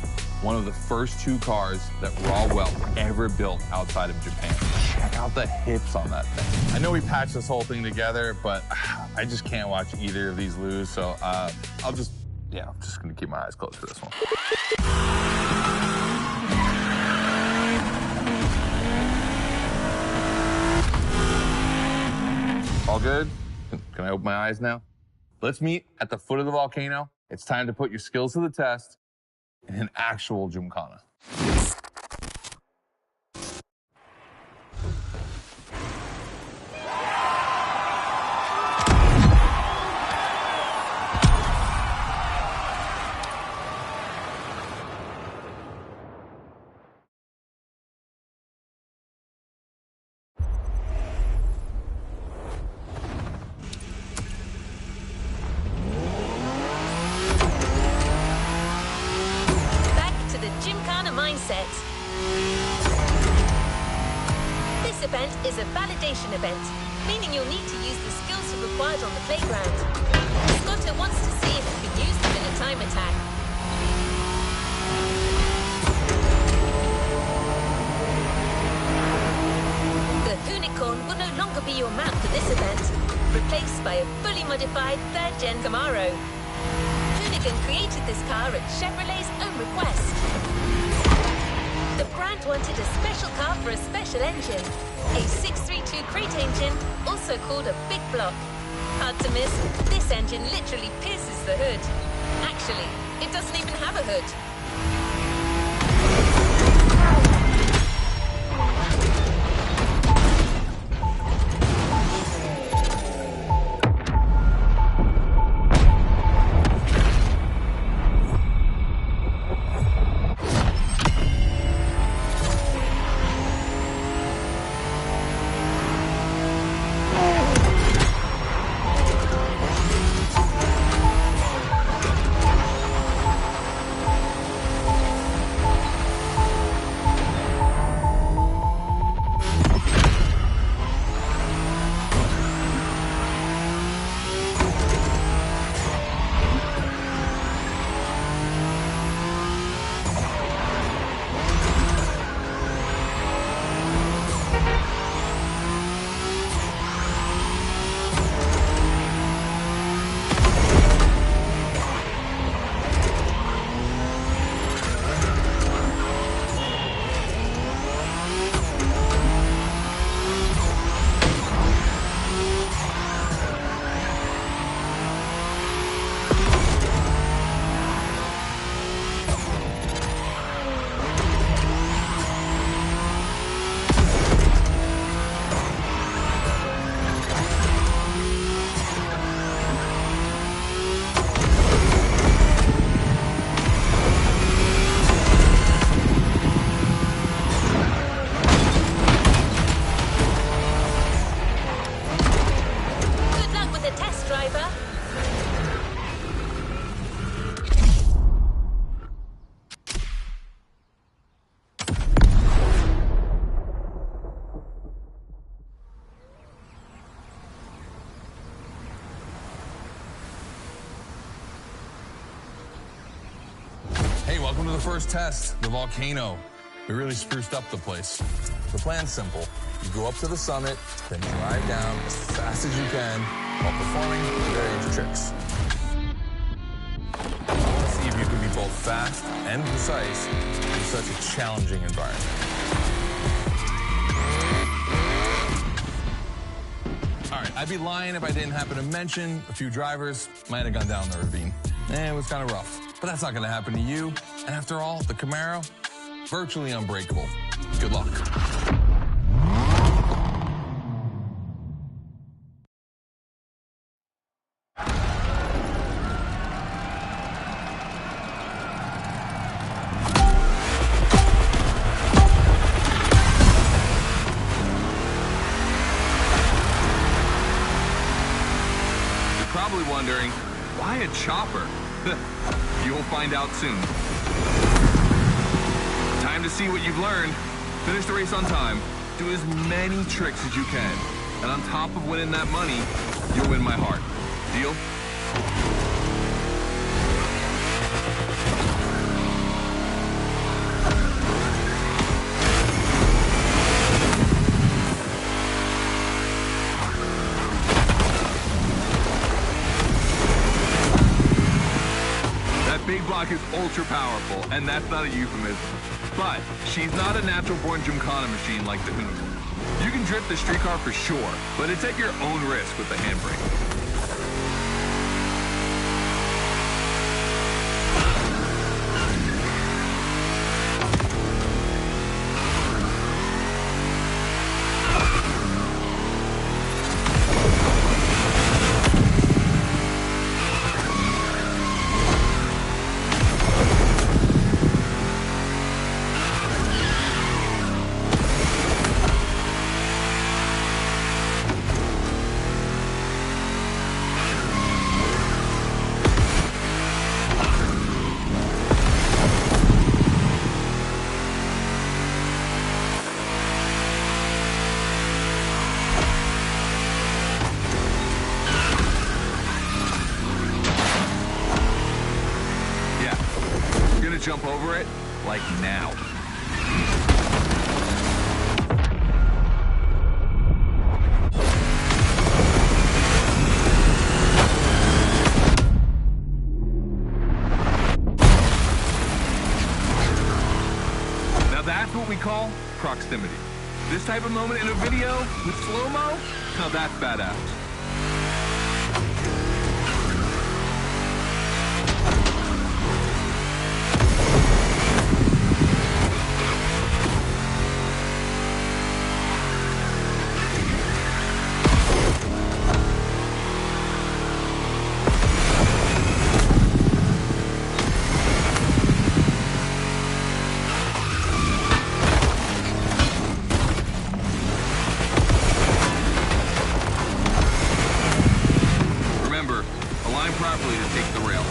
One of the first 2 cars that Raw Welt ever built outside of Japan. Check out the hips on that thing. I know we patched this whole thing together, but I just can't watch either of these lose. So I'm just gonna keep my eyes closed for this one. All good? Can I open my eyes now? Let's meet at the foot of the volcano. It's time to put your skills to the test in an actual Gymkhana. This event is a validation event, meaning you'll need to use the skills you've acquired on the playground. Scotto wants to see if you can use them in a time attack. The Unicorn will no longer be your mount for this event, replaced by a fully modified 3rd Gen Camaro. Hoonigan created this car at Chevrolet's own request. The brand wanted a special car for a special engine, a 632 crate engine, also called a big block. Hard to miss, this engine literally pierces the hood. Actually, it doesn't even have a hood. driver. Hey, welcome to the first test, the volcano. We really spruced up the place. The plan's simple. You go up to the summit, then drive down as fast as you can while performing various tricks. I want to see if you can be both fast and precise in such a challenging environment. All right, I'd be lying if I didn't happen to mention a few drivers might have gone down the ravine. It was kind of rough, but that's not going to happen to you. And after all, the Camaro, virtually unbreakable. Good luck. Probably wondering, why a chopper? You'll find out soon. Time to see what you've learned. Finish the race on time. Do as many tricks as you can. And on top of winning that money, you'll win my heart. Deal? Big block is ultra powerful, and that's not a euphemism. But she's not a natural-born gymkhana machine like the Hoonigan. You can drift the streetcar for sure, but it's at your own risk with the handbrake. Jump over it, like now. Now that's what we call proximity. This type of moment in a video with slow-mo, now that's badass. Properly to take the rail.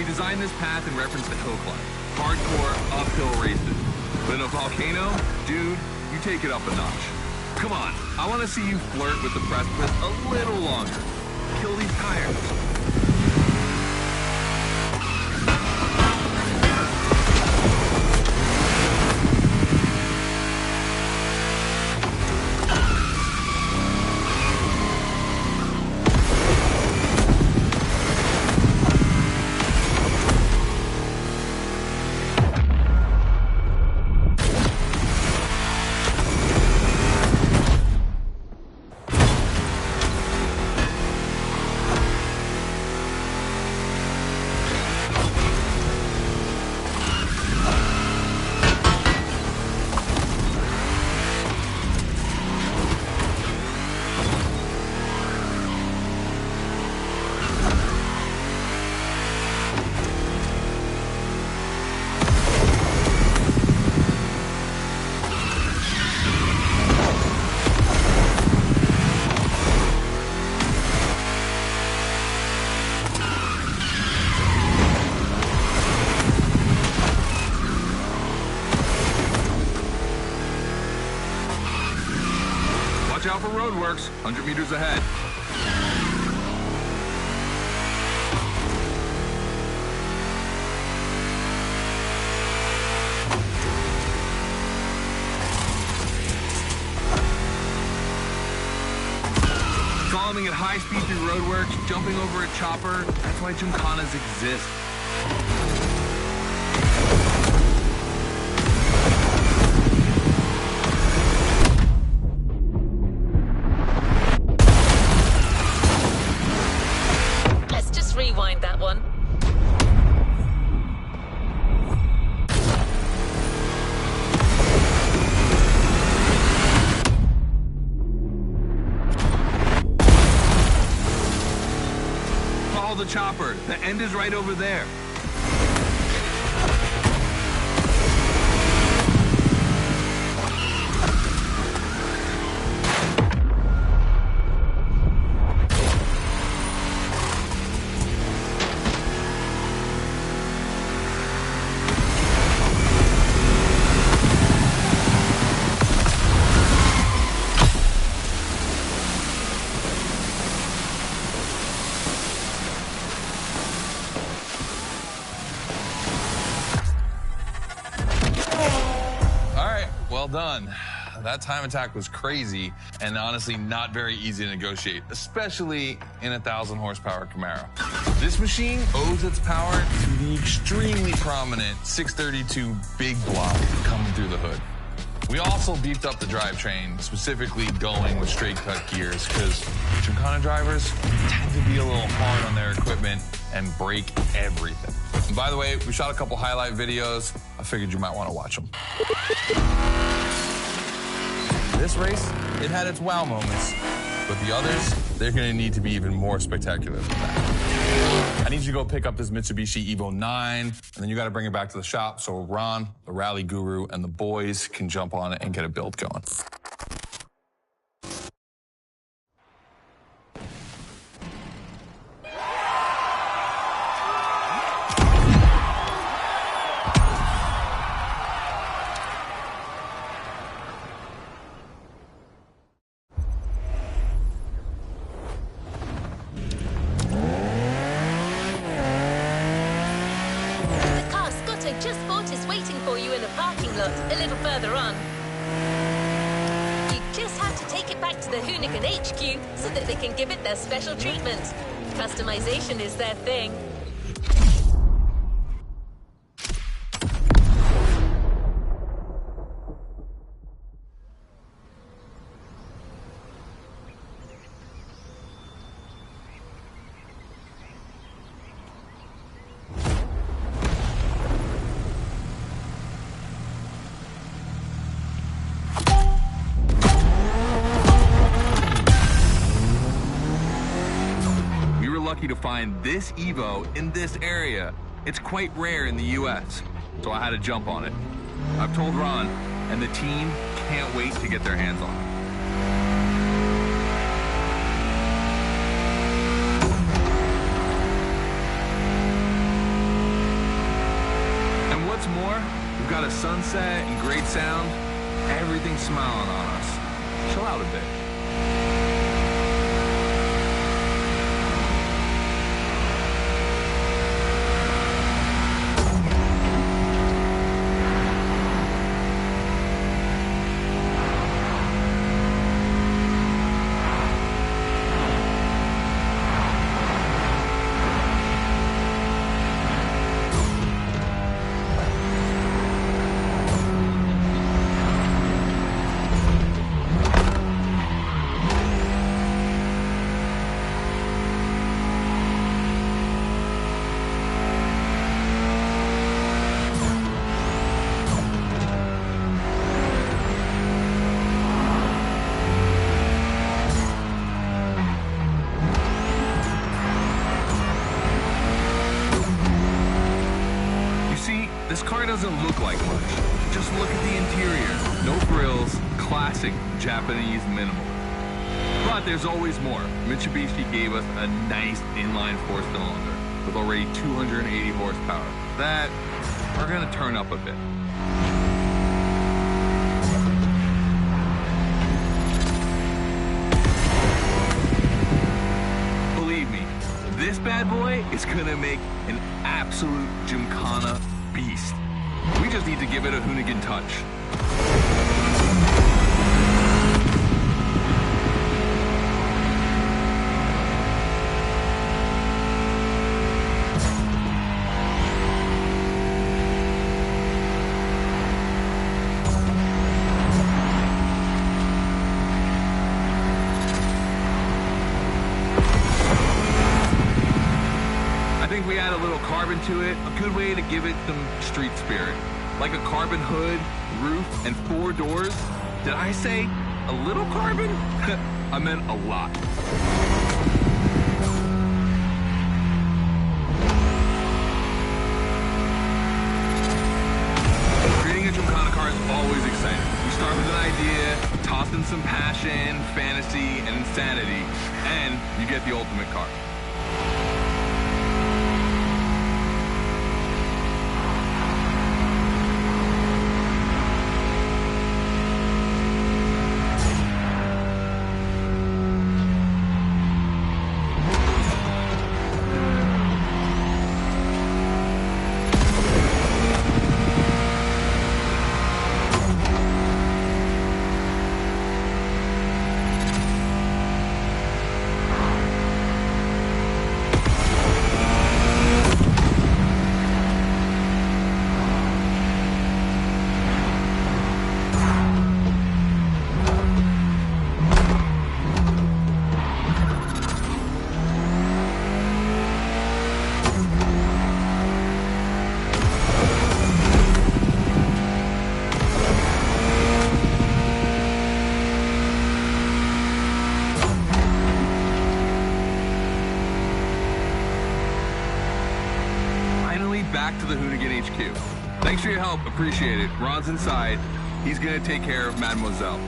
Designed this path in reference to hill climb. Hardcore uphill races. But in a volcano, dude, you take it up a notch. Come on, I want to see you flirt with the precipice a little longer. Kill these tires. works, 100 meters ahead. Following at high speed through roadworks, jumping over a chopper, that's why Gymkhanas exist. Let's just rewind that one. The chopper. The end is right over there. Well done. That time attack was crazy and honestly not very easy to negotiate, especially in a 1,000 horsepower Camaro. This machine owes its power to the extremely prominent 632 big block coming through the hood. We also beefed up the drivetrain, specifically going with straight cut gears, because Gymkhana drivers tend to be a little hard on their equipment and break everything. And by the way, we shot a couple highlight videos. I figured you might want to watch them. This race, it had its wow moments, but the others, they're going to need to be even more spectacular than that. I need you to go pick up this Mitsubishi Evo 9, and then you got to bring it back to the shop so Ron, the rally guru, and the boys can jump on it and get a build going. Just bought is waiting for you in a parking lot a little further on. You just have to take it back to the Hoonigan HQ so that they can give it their special treatment. Customization is their thing. Lucky to find this Evo in this area. It's quite rare in the US, so I had to jump on it. I've told Ron, and the team can't wait to get their hands on it. And what's more, we've got a sunset and great sound. Everything's smiling on us. Chill out a bit. This car doesn't look like much. Just look at the interior. No grills, classic Japanese minimal. But there's always more. Mitsubishi gave us a nice inline four-cylinder with already 280 horsepower. That we're gonna turn up a bit. bad boy is gonna make an absolute Gymkhana beast. We just need to give it a Hoonigan touch. We add a little carbon to it, a good way to give it some street spirit. Like a carbon hood, roof, and 4 doors. Did I say a little carbon? I meant a lot. Creating a Gymkhana car is always exciting. You start with an idea, toss in some passion, fantasy, and insanity, and you get the ultimate car. Back to the Hoonigan HQ. Thanks for your help, appreciate it. Ron's inside. He's gonna take care of Mademoiselle.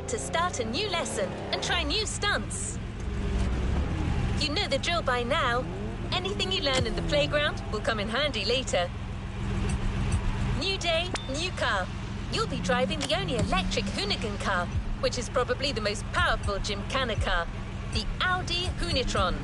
To start a new lesson and try new stunts. You know the drill by now. Anything you learn in the playground will come in handy later. New day, new car. You'll be driving the only electric Hoonigan car, which is probably the most powerful Gymkhana car, the Audi Hoonitron.